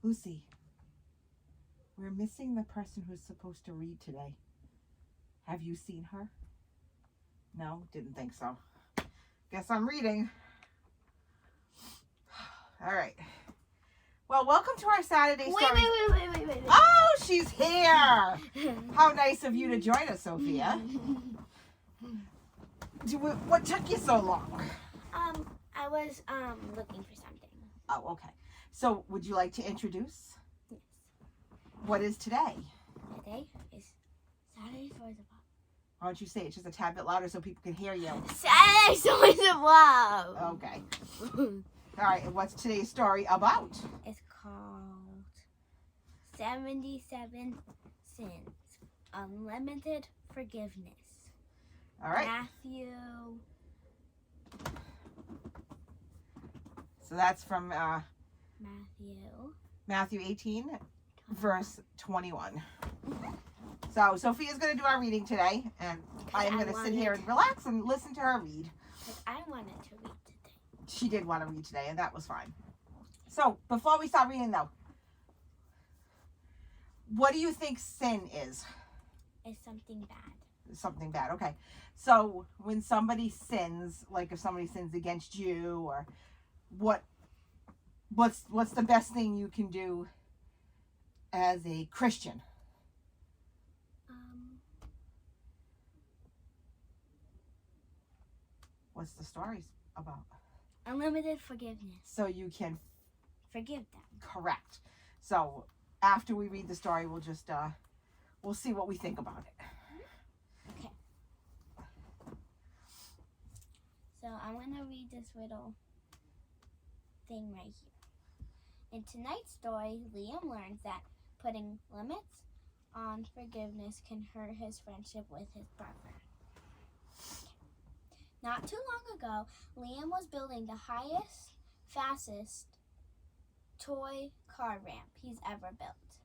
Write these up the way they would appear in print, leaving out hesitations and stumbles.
Lucy, we're missing the person who's supposed to read today. Have you seen her? No, didn't think so. Guess I'm reading. All right. Well, welcome to our Saturday story. Wait. Oh, she's here. How nice of you to join us, Sophia. What took you so long? I was looking for something. Oh, okay. So, would you like to introduce? Yes. What is today? Today is Saturday Stories of Love. Why don't you say it just a tad bit louder so people can hear you? Saturday Stories of Love. Okay. All right, and what's today's story about? It's called 77 Sins, Unlimited Forgiveness. All right. Matthew. So that's from Matthew 18, verse 21. So Sophia's going to do our reading today, and I am going to sit here and relax and listen to her read. Because I wanted to read today. She did want to read today, and that was fine. So before we start reading, though, what do you think sin is? It's something bad. Something bad. Okay. So when somebody sins, like if somebody sins against you, or what's the best thing you can do as a Christian? What's the story about? Unlimited forgiveness. So you can Forgive them. correct. So after we read the story, we'll just we'll see what we think about it. Okay. So I'm going to read this little thing right here. In tonight's story, Liam learns that putting limits on forgiveness can hurt his friendship with his brother. Not too long ago, Liam was building the highest, fastest toy car ramp he's ever built.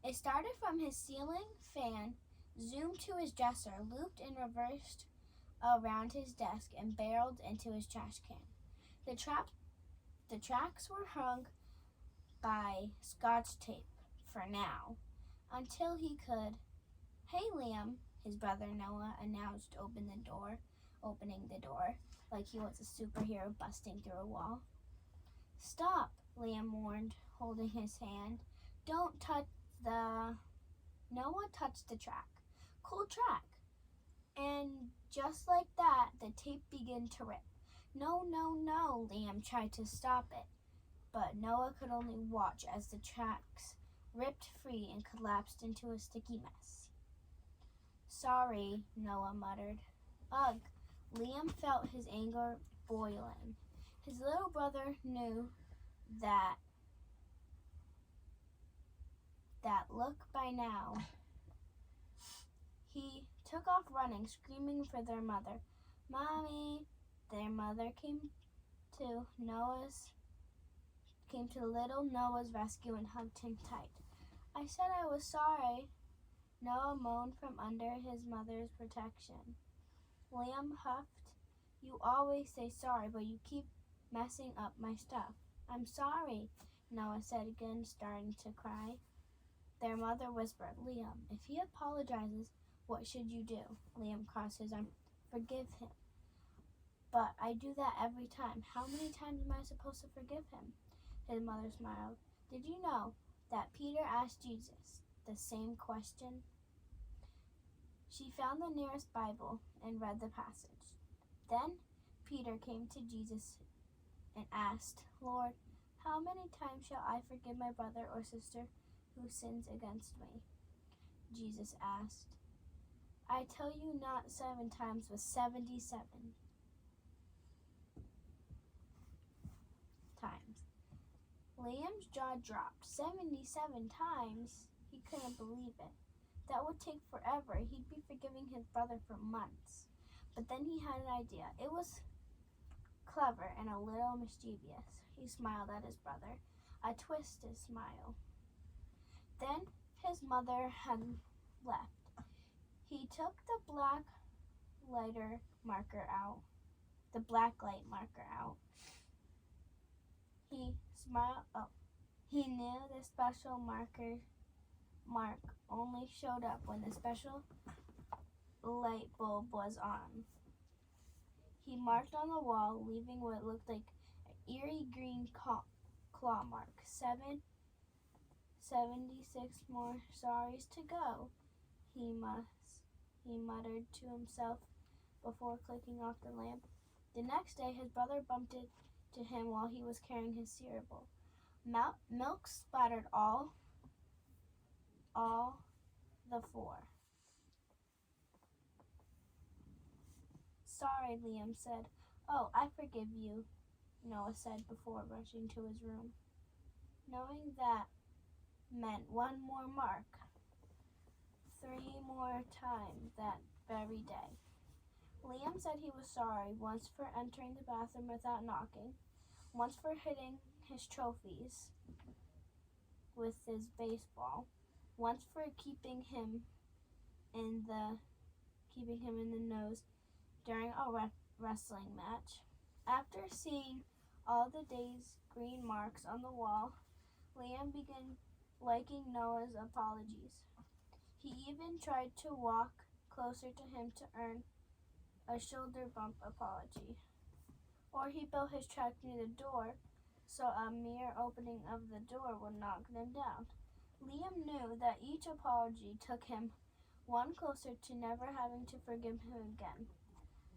It started from his ceiling fan, zoomed to his dresser, looped and reversed around his desk, and barreled into his trash can. The tracks were hung by Scotch tape for now, until he could. Hey, Liam, his brother Noah announced, opening the door like he was a superhero busting through a wall. Stop, Liam warned, holding his hand. Don't touch the... Noah touched the track. Cool track. And just like that, the tape began to rip. No, Liam tried to stop it. But Noah could only watch as the tracks ripped free and collapsed into a sticky mess. Sorry, Noah muttered. Ugh, Liam felt his anger boiling. His little brother knew that look by now. He took off running, screaming for their mother. Mommy! Their mother came to little Noah's rescue and hugged him tight. I said I was sorry. Noah moaned from under his mother's protection. Liam huffed. You always say sorry, but you keep messing up my stuff. I'm sorry, Noah said again, starting to cry. Their mother whispered, Liam, if he apologizes, what should you do? Liam crossed his arms. Forgive him. But I do that every time. How many times am I supposed to forgive him? His mother smiled. Did you know that Peter asked Jesus the same question? She found the nearest Bible and read the passage. Then Peter came to Jesus and asked, Lord, how many times shall I forgive my brother or sister who sins against me? Jesus asked. I tell you not 7 times, but 77 times. Liam's jaw dropped. 77 times? He couldn't believe it. That would take forever. He'd be forgiving his brother for months. But then he had an idea. It was clever and a little mischievous. He smiled at his brother, a twisted smile. Then his mother had left. He took the black light marker out. He He knew the special mark only showed up when the special light bulb was on. He marked on the wall, leaving what looked like an eerie green claw mark. 76 more sorries to go, he muttered to himself before clicking off the lamp. The next day, his brother bumped into him while he was carrying his cereal bowl. Milk splattered all the floor. Sorry, Liam said. Oh, I forgive you, Noah said before rushing to his room. Knowing that meant one more mark. 3 more times that very day. Liam said he was sorry, once for entering the bathroom without knocking, once for hitting his trophies with his baseball, once for keeping him in the nose during a wrestling match. After seeing all the day's green marks on the wall, Liam began liking Noah's apologies. He even tried to walk closer to him to earn a shoulder bump apology. Or he built his track near the door so a mere opening of the door would knock them down. Liam knew that each apology took him one closer to never having to forgive him again.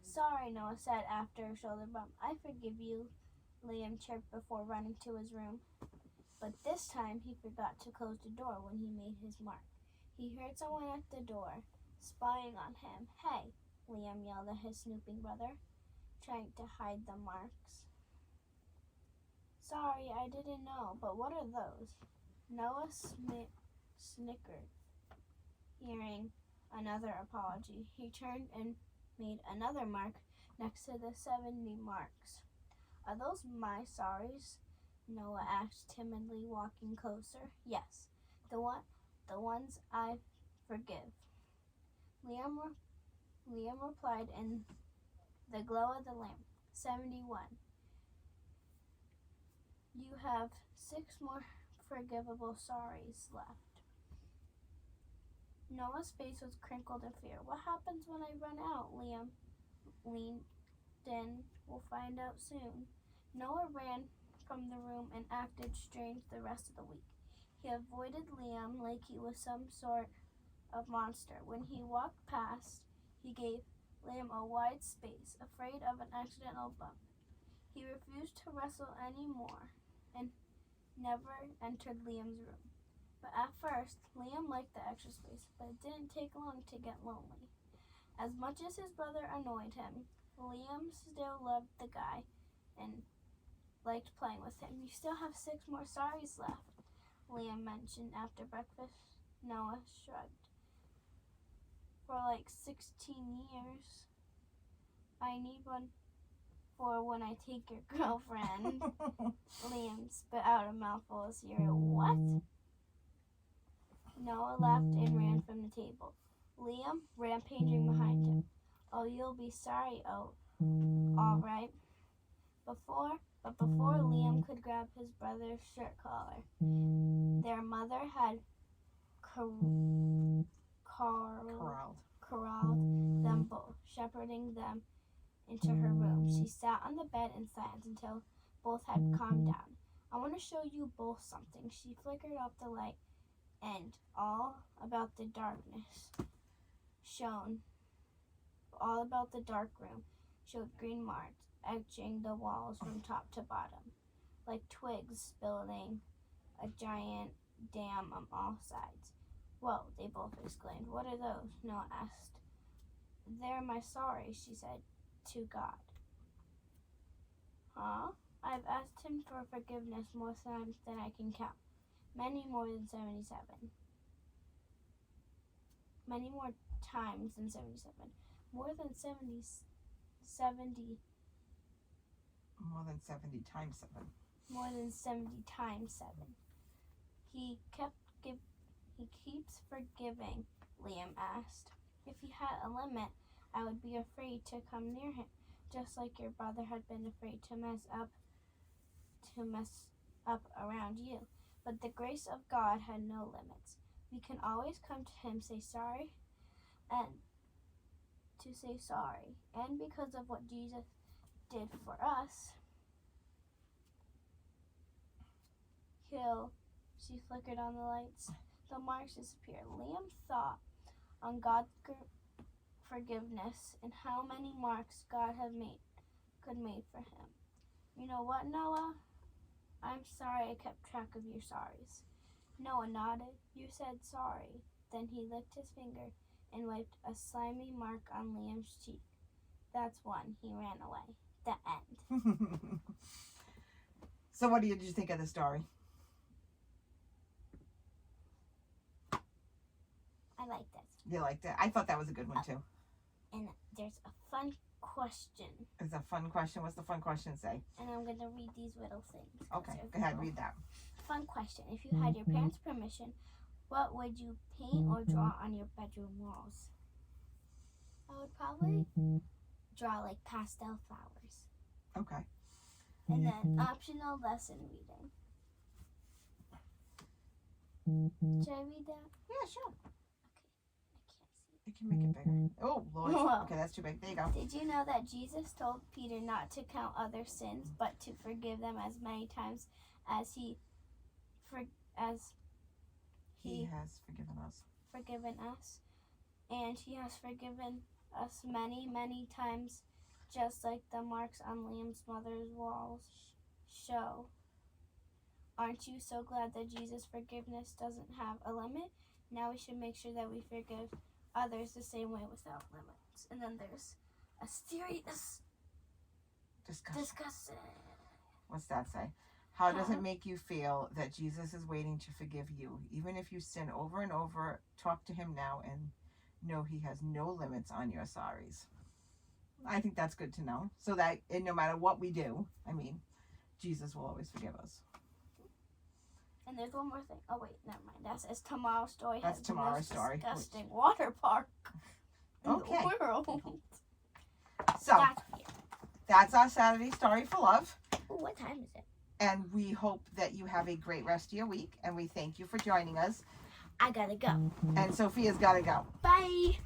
Sorry, Noah said after a shoulder bump. I forgive you, Liam chirped before running to his room. But this time he forgot to close the door when he made his mark. He heard someone at the door, spying on him. Hey, Liam yelled at his snooping brother, trying to hide the marks. Sorry, I didn't know, but what are those? Noah snickered, hearing another apology. He turned and made another mark next to the 70 marks. Are those my sorries? Noah asked timidly, walking closer. Yes, the ones I forgive. Liam replied in the glow of the lamp. 71. You have 6 more forgivable sorries left. Noah's face was crinkled in fear. What happens when I run out? Liam leaned in. We'll find out soon. Noah ran from the room and acted strange the rest of the week. He avoided Liam like he was some sort of monster. When he walked past, he gave Liam a wide space, afraid of an accidental bump. He refused to wrestle any more and never entered Liam's room. But at first, Liam liked the extra space, but it didn't take long to get lonely. As much as his brother annoyed him, Liam still loved the guy and liked playing with him. You still have 6 more sorries left, Liam mentioned after breakfast. Noah shrugged. For like 16 years. I need one for when I take your girlfriend. Liam spit out a mouthful of cereal. What? Noah laughed and ran from the table. Liam rampaging behind him. Oh, you'll be sorry. Oh, all right. Before Liam could grab his brother's shirt collar, their mother had corralled them both, shepherding them into her room. She sat on the bed in silence until both had calmed down. I want to show you both something. She flickered off the light, and all about the dark room showed green marks etching the walls from top to bottom, like twigs building a giant dam on all sides. Whoa, they both exclaimed. What are those? Noah asked. They're my sorries, she said, to God. Huh? I've asked him for forgiveness more times than I can count. Many more than 77. Many more times than 77. More than 70. More than 70 times 7. More than 70 times 7. He keeps forgiving, Liam asked. If he had a limit, I would be afraid to come near him, just like your brother had been afraid to mess up around you. But the grace of God had no limits. We can always come to him, say sorry, and to say sorry. And because of what Jesus did for us, she flickered on the lights. The marks disappeared. Liam thought on God's forgiveness and how many marks God could make for him. You know what, Noah? I'm sorry I kept track of your sorries. Noah nodded. You said sorry. Then he licked his finger and wiped a slimy mark on Liam's cheek. That's one. He ran away. The end. So what did you think of the story? I liked it. You liked it? I thought that was a good one too. And there's a fun question. It's a fun question. What's the fun question say? And I'm going to read these little things. Okay, go ahead, read that. Fun question. If you had your parents' permission, what would you paint or draw on your bedroom walls? I would probably draw like pastel flowers. Okay. And then optional lesson reading. Should I read that? Yeah, sure. Okay. I can't see. You can make it bigger. Oh, Lord. Whoa. Okay, that's too big. There you go. Did you know that Jesus told Peter not to count other sins, but to forgive them as many times as he has forgiven us? And he has forgiven us many, many times, just like the marks on Liam's mother's walls show. Aren't you so glad that Jesus' forgiveness doesn't have a limit? Now we should make sure that we forgive others the same way without limits. And then there's a serious discussion. What's that say? How does it make you feel that Jesus is waiting to forgive you? Even if you sin over and over, talk to him now and know he has no limits on your sorries. I think that's good to know. So that no matter what we do, Jesus will always forgive us. And there's one more thing. Oh, wait, never mind. That says tomorrow's story That's has tomorrow's the most story. disgusting water park in Okay. the world. So, That's weird. that's our Saturday Story for Love. Ooh, what time is it? And we hope that you have a great rest of your week. And we thank you for joining us. I gotta go. And Sophia's got to go. Bye.